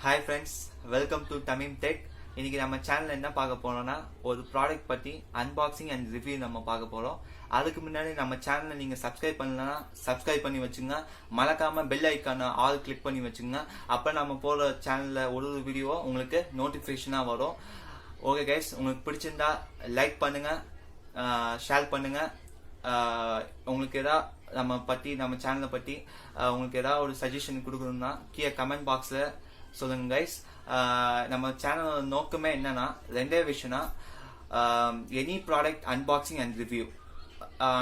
Hi friends, welcome to Tamim tech. இன்னைக்கு நம்ம சேனல்ல என்ன பார்க்க போறோம்னா, ஒரு ப்ராடக்ட் பத்தி அன்பாக்சிங் அண்ட் ரிவ்யூ நம்ம பார்க்க போறோம். அதுக்கு முன்னாடி நம்ம சேனலை நீங்க சப்ஸ்கிரைப் பண்ணலன்னா சப்ஸ்கிரைப் பண்ணி வச்சுங்க. மறக்காம பெல் ஐக்கான ஆல் கிளிக் பண்ணி வச்சுங்க. அப்ப நம்ம போற சேனல்ல ஒரு வீடியோ உங்களுக்கு நோட்டிபிகேஷனா வரும். ஓகே கைஸ், உங்களுக்கு பிடிச்சிருந்தா லைக் பண்ணுங்க, ஷேர் பண்ணுங்க. உங்களுக்கு ஏதாவது நம்ம சேனலை பத்தி உங்களுக்கு ஏதாவது ஒரு சஜஷன் கொடுக்கணும்னா கீழே கமெண்ட் பாக்ஸ்ல சொல்லுங்க கைஸ். நம்ம சேனலோட நோக்கமே என்னன்னா ரெண்டே விஷயம்னா, any product unboxing and review.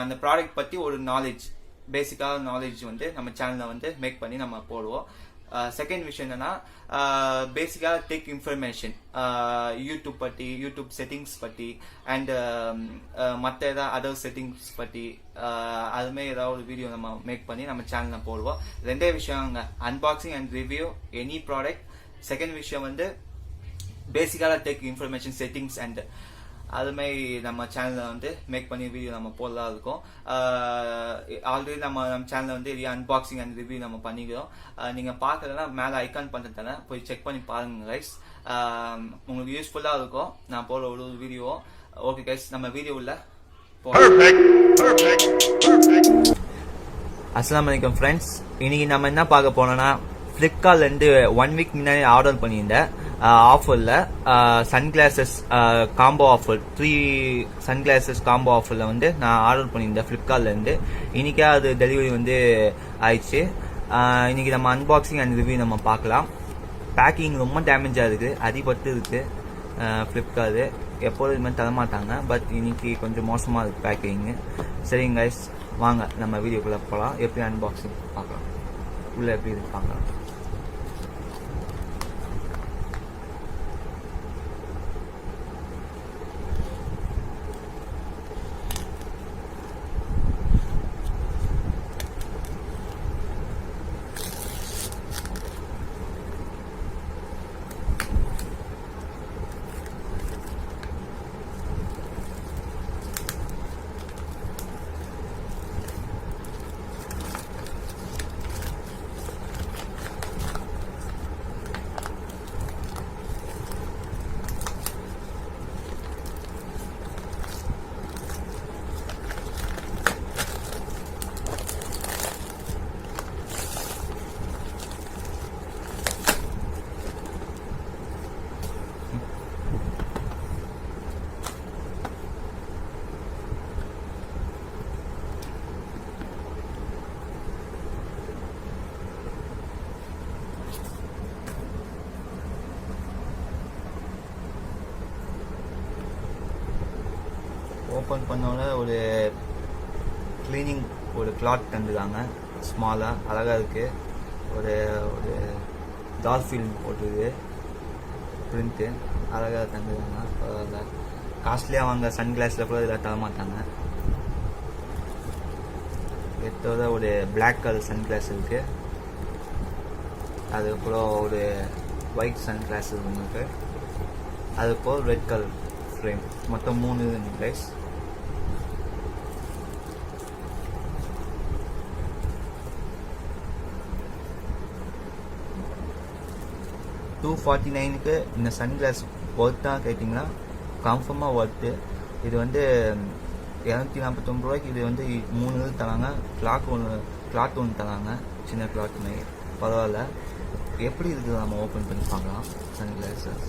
அந்த ப்ராடக்ட் பத்தி ஒரு பேசிக்கான நாலேஜ் நம்ம சேனல்ல மேக் பண்ணி நம்ம போடுவோம். செகண்ட் விஷயம் என்னன்னா, பேசிக்கா டெக் இன்ஃபர்மேஷன், யூடியூப் செட்டிங்ஸ் பத்தி அண்ட் மற்ற ஏதாவது அதர் செட்டிங்ஸ் பத்தி அதுமே ஏதாவது ஒரு வீடியோ நம்ம மேக் பண்ணி நம்ம சேனல்ல போடுவோம். ரெண்டே விஷயம், unboxing and review any product. Second விஷயம் பேசிக்கான டெக் இன்ஃபர்மேஷன் செட்டிங்ஸ் அண்ட் அதுமாதிரி நம்ம சேனல்ல மேக் பண்ணி வீடியோ நம்ம போடலாம் இருக்கும். ஆல்ரெடி நம்ம சேனல்ல அன்பாக்சிங் அண்ட் ரிவ்யூ நம்ம பண்ணிக்கிறோம். நீங்க பார்க்கறதுனா மேல ஐகான் பண்றதால போய் செக் பண்ணி பாருங்க கைஸ். உங்களுக்கு யூஸ்ஃபுல்லா இருக்கும் நான் போடுற ஒரு வீடியோ. ஓகே கைஸ், நம்ம வீடியோ உள்ள அஸ்ஸலாமு அலைக்கும் ஃப்ரெண்ட்ஸ். இன்னைக்கு நம்ம என்ன பார்க்க போனோம்னா, பிளிப்கார்ட்ல இருந்து 1 வீக் முன்னாடி ஆர்டர் பண்ணியிருந்தேன். ஆஃபர்ல sunglasses combo offer, 3 sunglasses combo ஆஃபர்ல நான் ஆர்டர் பண்ணியிருந்தேன் பிளிப்கார்ட்ல இருந்து. இன்னைக்கே அது டெலிவரி ஆயிடுச்சு. இன்னைக்கு நம்ம அன்பாக்சிங் அண்ட் ரிவ்யூ நம்ம பார்க்கலாம். பேக்கிங் ரொம்ப டேமேஜா இருக்கு, அடிபட்டு இருக்கு. பிளிப்கார்ட் எப்போதும் இது மாதிரி தரமாட்டாங்க, பட் இன்னைக்கு கொஞ்சம் மோசமா இருக்கு பேக்கிங். சரிங்க கைஸ், வாங்க நம்ம வீடியோக்குள்ள போகலாம். எப்படி அன்பாக்சிங் பார்க்கலாம், உள்ள எப்படி இருக்கு பார்க்கலாம். ஓப்பன் பண்ணோட ஒரு கிளீனிங் ஒரு கிளாத் தந்துருக்காங்க. ஸ்மாலாக அழகாக இருக்குது. ஒரு டால்ஃபின் போட்டுருக்கு, பிரிண்ட்டு அழகாக தந்துருக்காங்க. பரவாயில்ல, காஸ்ட்லியாக வாங்க சன்கிளாஸில் கூட இதில் தரமாட்டாங்க. எடுத்தோட ஒரு பிளாக் கலர் சன்கிளாஸ் இருக்குது. அதுக்கப்புறம் ஒரு ஒயிட் சன்கிளாஸ் இருக்கு. அதுக்கப்புறம் ரெட் கலர் ஃப்ரேம். மொத்தம் 3 இருக்கு கைஸ். $249 இந்த சன்கிளாஸ் ஒர்த்தா கேட்டிங்கன்னா கன்ஃபார்மாக ஒர்த்து. இது $249 இது 3 தராங்க. கிளாத் ஒன்று தராங்க, சின்ன கிளாத் மாதிரி. பரவாயில்ல. எப்படி இருக்குது நம்ம ஓப்பன் பண்ணி பார்க்கலாம் சன்கிளாஸஸ்.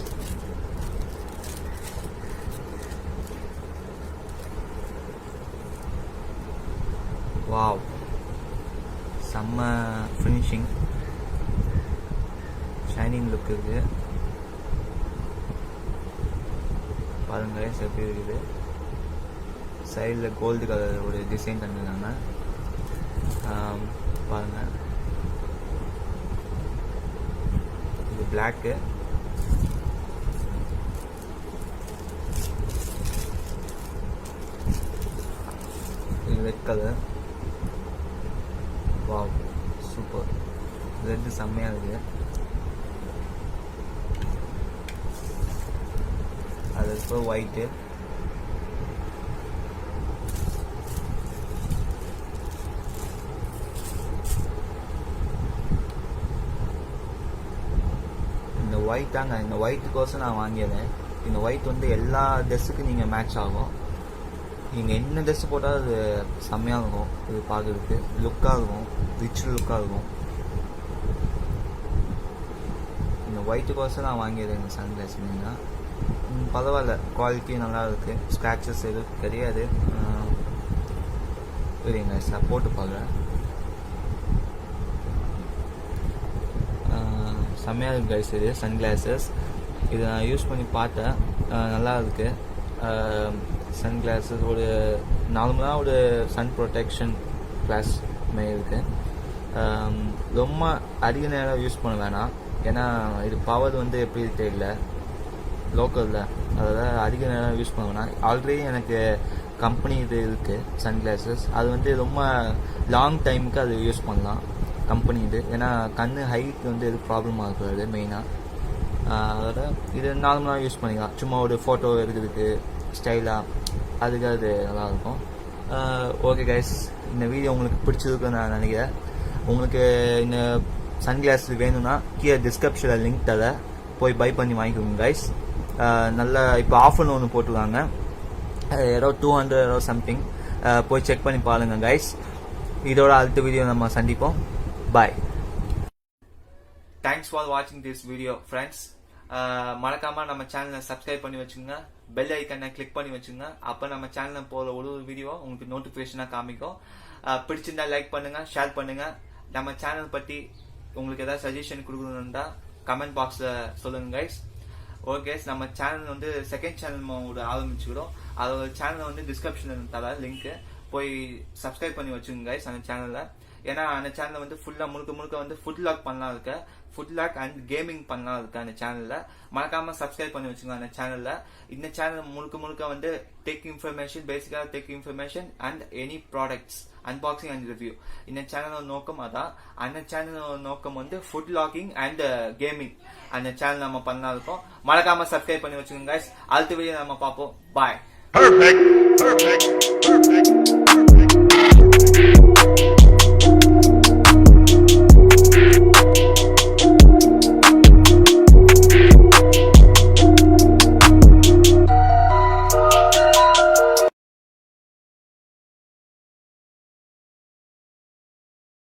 வாவ், செம்ம ஃபினிஷிங், ஷைனிங் லுக் இருக்குது. பாருங்க எப்படி இருக்குது. சைடில் கோல்டு கலர் ஒரு டிசைன் பண்ணிருக்காங்க. பாருங்க, இது பிளாக்கு, இது red colour. Wow, super. Red செம்மையாக இருக்குது. அது இப்போ ஒயிட்டு. ஒயிட் தாங்க, இந்த ஒயிட்டுக்கோசம் நான் வாங்கிடுறேன். இந்த ஒயிட் வந்து எல்லா ட்ரெஸ்ஸுக்கும் நீங்கள் மேட்ச் ஆகும். நீங்கள் என்ன ட்ரெஸ் போட்டால் அது செம்மையாக இருக்கும், இது பார்க்குறதுக்கு லுக்காக இருக்கும், ரிச் லுக்காக இருக்கும். இந்த ஒயிட்டுக்கோசம் நான் வாங்கிடுறேன் இந்த சன்கிளாஸ். இல்லைங்களா பரவாயில்ல, குவாலிட்டி நல்லா இருக்குது, ஸ்க்ராச்சஸ் எதுவும் கிடையாது. சரிங்க சார், போட்டு பார்க்குறேன். செம்மையாக இருக்குது கைஸ் இது சன்கிளாஸஸ். இதை நான் யூஸ் பண்ணி பார்த்தேன், நல்லா இருக்குது. சன்கிளாஸஸ் ஒரு நார்மலாக ஒரு சன் ப்ரொடெக்ஷன் கிளாஸ் மாதிரி இருக்குது. ரொம்ப அதிக நேரம் யூஸ் பண்ண வேணாம், ஏன்னா இது பவர் வந்து எப்படி தெரியல லோக்கலில், அதாவது அதிக நேரம் யூஸ் பண்ண வேணாம். ஆல்ரெடி எனக்கு கம்பெனி இது இருக்குது சன்கிளாஸஸ், அது வந்து ரொம்ப லாங் டைமுக்கு அது யூஸ் பண்ணலாம் கம்பெனி இது. ஏன்னா கண் ஹைட் வந்து எது ப்ராப்ளமாக இருக்காது மெயினாக. அதோட இது நார்மலாக யூஸ் பண்ணிக்கலாம், சும்மா ஒரு ஃபோட்டோ எடுக்கிறதுக்கு ஸ்டைலாக, அதுக்கு அது நல்லாயிருக்கும். ஓகே கைஸ், இந்த வீடியோ உங்களுக்கு பிடிச்சிருக்குன்னு நான் நினைக்கிறேன். உங்களுக்கு இந்த சன்கிளாஸ் வேணும்னா கீழே டிஸ்கிரிப்ஷனில் லிங்க் தர, போய் பை பண்ணி வாங்கிக்கோங்க கைஸ். நல்ல இப்போ ஆஃபர்னு ஒன்று போட்டுருக்காங்க, ஏதோ 200 ஏதோ சம்திங், போய் செக் பண்ணி பாருங்கள் கைஸ். இதோட அடுத்த வீடியோ நம்ம சந்திப்போம். பாய். தேங்க்ஸ் ஃபார் வாட்சிங் திஸ் வீடியோ ஃப்ரெண்ட்ஸ். மறக்காம நம்ம சேனலை சப்ஸ்கிரைப் பண்ணி வச்சுங்க, பெல் ஐக்கனை கிளிக் பண்ணி வச்சுங்க. அப்போ நம்ம சேனலில் போகிற ஒரு வீடியோ உங்களுக்கு நோட்டிஃபிகேஷனாக காமிக்கும். பிடிச்சிருந்தா லைக் பண்ணுங்க, ஷேர் பண்ணுங்க. நம்ம சேனல் பற்றி உங்களுக்கு ஏதாவது சஜஷன் கொடுக்கணுன்னா கமெண்ட் பாக்ஸில் சொல்லுங்க கைஸ். ஓகே, நம்ம சேனல் வந்து செகண்ட் சேனல் ஒரு ஆரம்பிச்சுக்கிறோம், அதோட சேனல் வந்து டிஸ்கிரிப்ஷனில் தர லிங்க்கு, போய் சப்ஸ்கிரைப் பண்ணி வச்சுங்க கைஸ் அந்த சேனலில். ஏன்னா அந்த சேனலில் வந்து ஃபுல்லாக முழுக்க வந்து ஃபுட் லாக் பண்ணலாம் இருக்கு, ஃபுட் லாக் அண்ட் கேமிங் பண்ணலாம் இருக்கு அந்த சேனலில். மறக்காம சப்ஸ்கிரைப் பண்ணி வச்சுங்க அந்த சேனலில். இந்த சேனல் முழுக்க வந்து டெக் இன்ஃபர்மேஷன், பேசிக்காக tech information and any products unboxing and review. இந்த சேனலோட நோக்கம் அதான். அந்த சேனலோட நோக்கம் வந்து ஃபுட் லாக்கிங் அண்ட் கேமிங். அந்த சேனல் நம்ம பண்ணலாம் இருக்கோம். மறக்காம சப்ஸ்கிரைப் பண்ணி வச்சுக்கோங்க கைஸ். அடுத்த வீடியோ நம்ம பார்ப்போம். பாய். Perfect.